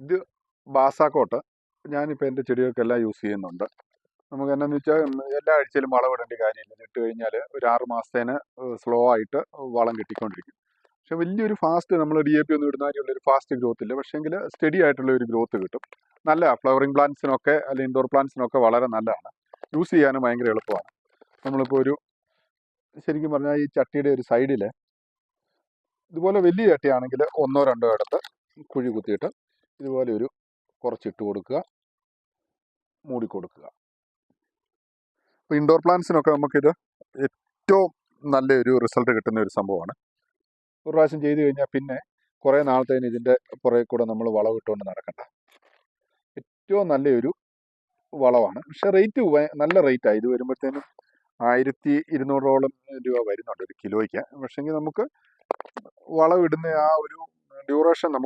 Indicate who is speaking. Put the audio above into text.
Speaker 1: ഇത് ബാസാക്കോട്ട് ഞാനിപ്പോൾ എൻ്റെ ചെടികൾക്കെല്ലാം യൂസ് ചെയ്യുന്നുണ്ട്. നമുക്ക് എന്നാന്ന് വെച്ചാൽ എല്ലാ ആഴ്ചയിലും വളമിടേണ്ട കാര്യമില്ല. ഇട്ട് കഴിഞ്ഞാൽ ഒരു 6 മാസത്തേന് സ്ലോ ആയിട്ട് വളം കിട്ടിക്കൊണ്ടിരിക്കും. പക്ഷെ വലിയൊരു ഫാസ്റ്റ് നമ്മൾ DAP ഒന്നും ഇടുന്നതിനുള്ളൊരു ഫാസ്റ്റ് ഗ്രോത്ത് ഇല്ല. പക്ഷേങ്കിൽ സ്റ്റഡി ആയിട്ടുള്ള ഒരു ഗ്രോത്ത് കിട്ടും. നല്ല ഫ്ലവറിങ് പ്ലാന്റ്സിനൊക്കെ അല്ലെങ്കിൽ ഇൻഡോർ പ്ലാന്റ്സിനൊക്കെ വളരെ നല്ലതാണ്. യൂസ് ചെയ്യാനും ഭയങ്കര എളുപ്പമാണ്. നമ്മളിപ്പോൾ ഒരു ശരിക്കും പറഞ്ഞാൽ ഈ ചട്ടിയുടെ ഒരു സൈഡിൽ ഇതുപോലെ വലിയ ചട്ടിയാണെങ്കിൽ 1-2 ഇടത്ത് കുഴി കുത്തിയിട്ട് ഇതുപോലെ ഒരു കുറച്ചിട്ട് കൊടുക്കുക, മൂടിക്കൊടുക്കുക. അപ്പോൾ ഇൻഡോർ പ്ലാന്റ്സിനൊക്കെ നമുക്കിത് ഏറ്റവും നല്ലൊരു റിസൾട്ട് കിട്ടുന്ന ഒരു സംഭവമാണ്. ഒരു പ്രാവശ്യം ചെയ്ത് കഴിഞ്ഞാൽ പിന്നെ കുറേ നാളത്തേന് ഇതിൻ്റെ പുറകെ കൂടെ നമ്മൾ വളം ഇട്ടുകൊണ്ട് നടക്കണ്ട. ഏറ്റവും നല്ലൊരു വളമാണ്. പക്ഷേ റേറ്റ് നല്ല റേറ്റാണ്. ഇത് വരുമ്പോഴത്തേനും 1200 രൂപ വരുന്നുണ്ട് ഒരു കിലോയ്ക്ക്. പക്ഷേങ്കിൽ നമുക്ക് വളം ഇടുന്ന ആ ഒരു ഡ്യൂറേഷൻ നമുക്ക്